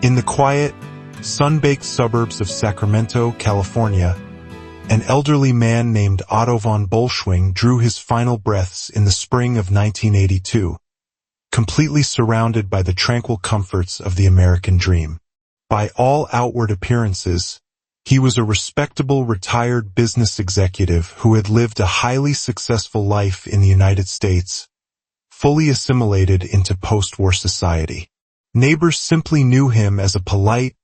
In the quiet, sun-baked suburbs of Sacramento, California, an elderly man named Otto von Bolschwing drew his final breaths in the spring of 1982, completely surrounded by the tranquil comforts of the American dream. By all outward appearances, he was a respectable retired business executive who had lived a highly successful life in the United States, fully assimilated into post-war society. Neighbors simply knew him as a polite,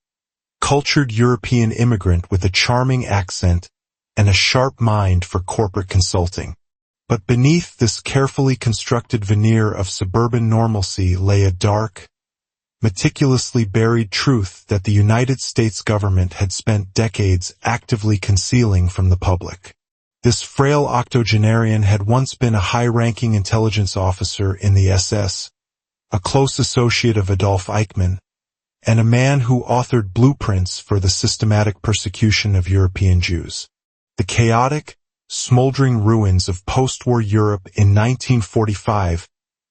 cultured European immigrant with a charming accent and a sharp mind for corporate consulting. But beneath this carefully constructed veneer of suburban normalcy lay a dark, meticulously buried truth that the United States government had spent decades actively concealing from the public. This frail octogenarian had once been a high-ranking intelligence officer in the SS, a close associate of Adolf Eichmann, and a man who authored blueprints for the systematic persecution of European Jews. The chaotic, smoldering ruins of post-war Europe in 1945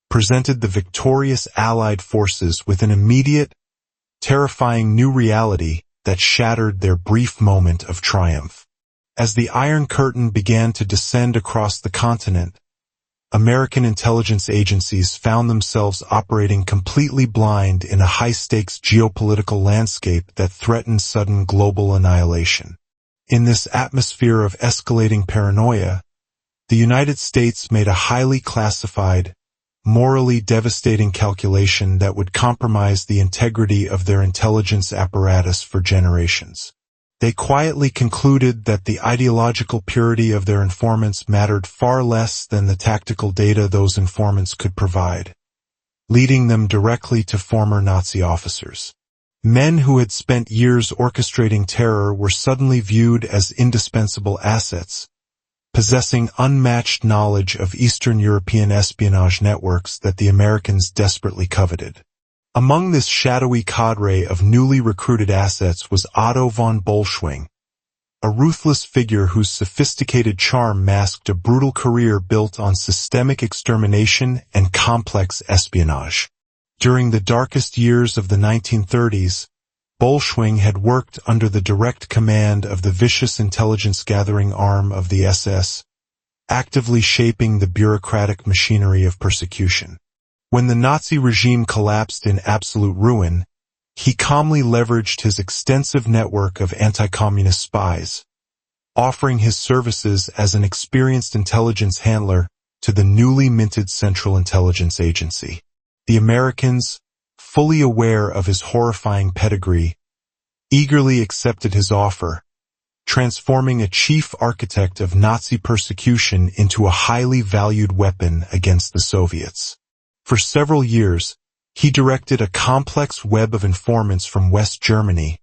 presented the victorious Allied forces with an immediate, terrifying new reality that shattered their brief moment of triumph. As the Iron Curtain began to descend across the continent, American intelligence agencies found themselves operating completely blind in a high-stakes geopolitical landscape that threatened sudden global annihilation. In this atmosphere of escalating paranoia, the United States made a highly classified, morally devastating calculation that would compromise the integrity of their intelligence apparatus for generations. They quietly concluded that the ideological purity of their informants mattered far less than the tactical data those informants could provide, leading them directly to former Nazi officers. Men who had spent years orchestrating terror were suddenly viewed as indispensable assets, possessing unmatched knowledge of Eastern European espionage networks that the Americans desperately coveted. Among this shadowy cadre of newly recruited assets was Otto von Bolschwing, a ruthless figure whose sophisticated charm masked a brutal career built on systemic extermination and complex espionage. During the darkest years of the 1930s, Bolschwing had worked under the direct command of the vicious intelligence-gathering arm of the SS, actively shaping the bureaucratic machinery of persecution. When the Nazi regime collapsed in absolute ruin, he calmly leveraged his extensive network of anti-communist spies, offering his services as an experienced intelligence handler to the newly minted Central Intelligence Agency. The Americans, fully aware of his horrifying pedigree, eagerly accepted his offer, transforming a chief architect of Nazi persecution into a highly valued weapon against the Soviets. For several years, he directed a complex web of informants from West Germany,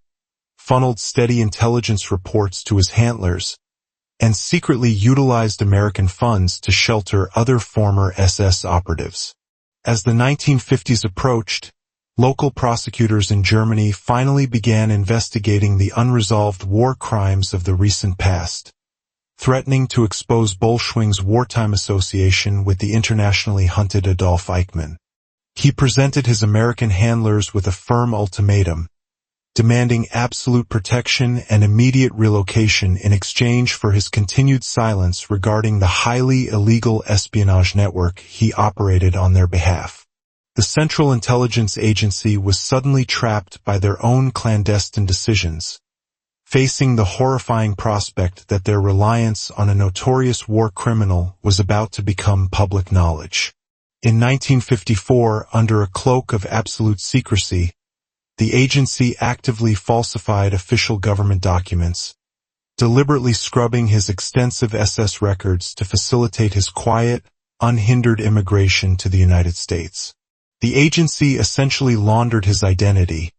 funneled steady intelligence reports to his handlers, and secretly utilized American funds to shelter other former SS operatives. As the 1950s approached, local prosecutors in Germany finally began investigating the unresolved war crimes of the recent past, threatening to expose Bolschwing's wartime association with the internationally hunted Adolf Eichmann. He presented his American handlers with a firm ultimatum, demanding absolute protection and immediate relocation in exchange for his continued silence regarding the highly illegal espionage network he operated on their behalf. The Central Intelligence Agency was suddenly trapped by their own clandestine decisions, facing the horrifying prospect that their reliance on a notorious war criminal was about to become public knowledge. In 1954, under a cloak of absolute secrecy, the agency actively falsified official government documents, deliberately scrubbing his extensive SS records to facilitate his quiet, unhindered immigration to the United States. The agency essentially laundered his identity,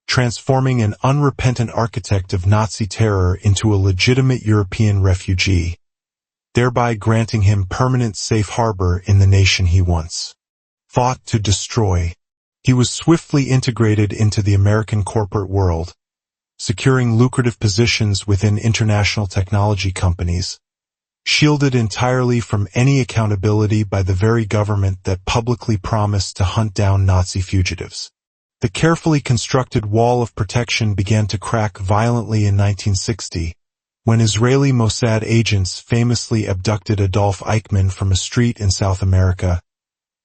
transforming an unrepentant architect of Nazi terror into a legitimate European refugee, thereby granting him permanent safe harbor in the nation he once fought to destroy. He was swiftly integrated into the American corporate world, securing lucrative positions within international technology companies, shielded entirely from any accountability by the very government that publicly promised to hunt down Nazi fugitives. The carefully constructed wall of protection began to crack violently in 1960, when Israeli Mossad agents famously abducted Adolf Eichmann from a street in South America,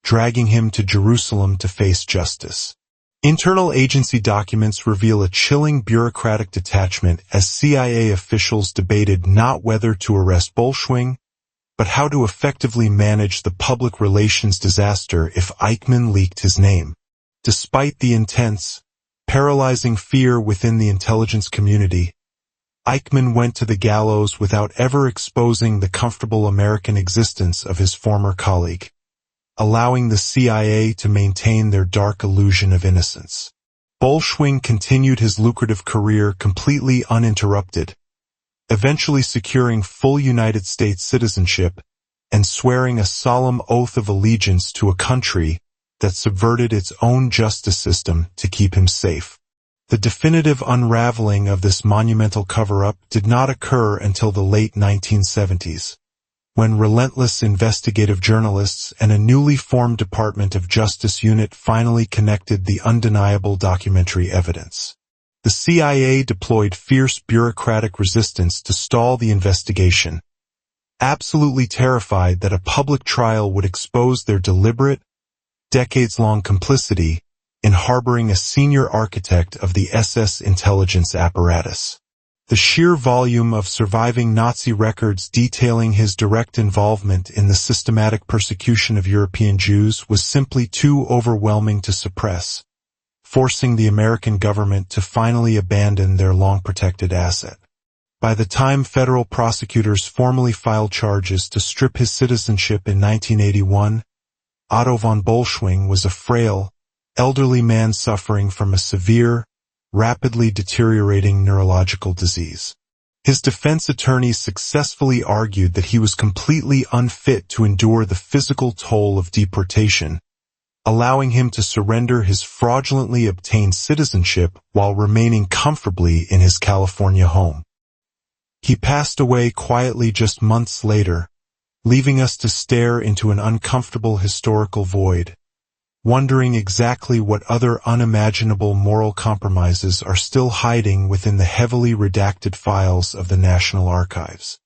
dragging him to Jerusalem to face justice. Internal agency documents reveal a chilling bureaucratic detachment as CIA officials debated not whether to arrest Bolshwing, but how to effectively manage the public relations disaster if Eichmann leaked his name. Despite the intense, paralyzing fear within the intelligence community, Eichmann went to the gallows without ever exposing the comfortable American existence of his former colleague, allowing the CIA to maintain their dark illusion of innocence. Bolshwing continued his lucrative career completely uninterrupted, eventually securing full United States citizenship and swearing a solemn oath of allegiance to a country that subverted its own justice system to keep him safe. The definitive unraveling of this monumental cover-up did not occur until the late 1970s. When relentless investigative journalists and a newly formed Department of Justice unit finally connected the undeniable documentary evidence. The CIA deployed fierce bureaucratic resistance to stall the investigation, absolutely terrified that a public trial would expose their deliberate, decades-long complicity in harboring a senior architect of the SS intelligence apparatus. The sheer volume of surviving Nazi records detailing his direct involvement in the systematic persecution of European Jews was simply too overwhelming to suppress, forcing the American government to finally abandon their long-protected asset. By the time federal prosecutors formally filed charges to strip his citizenship in 1981, Otto von Bolschwing was a frail, elderly man suffering from a severe, rapidly deteriorating neurological disease. His defense attorneys successfully argued that he was completely unfit to endure the physical toll of deportation, allowing him to surrender his fraudulently obtained citizenship while remaining comfortably in his California home. He passed away quietly just months later, leaving us to stare into an uncomfortable historical void, wondering exactly what other unimaginable moral compromises are still hiding within the heavily redacted files of the National Archives.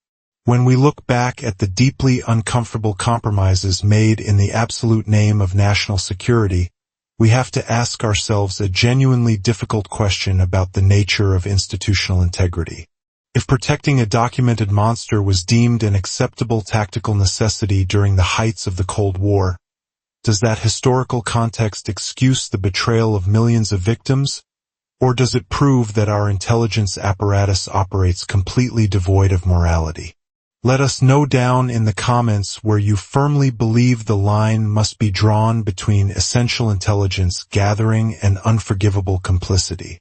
When we look back at the deeply uncomfortable compromises made in the absolute name of national security, we have to ask ourselves a genuinely difficult question about the nature of institutional integrity. If protecting a documented monster was deemed an acceptable tactical necessity during the heights of the Cold War, does that historical context excuse the betrayal of millions of victims, or does it prove that our intelligence apparatus operates completely devoid of morality? Let us know down in the comments where you firmly believe the line must be drawn between essential intelligence gathering and unforgivable complicity.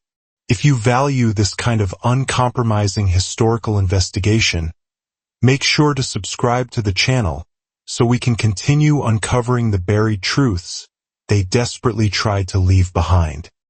If you value this kind of uncompromising historical investigation, make sure to subscribe to the channel so we can continue uncovering the buried truths they desperately tried to leave behind.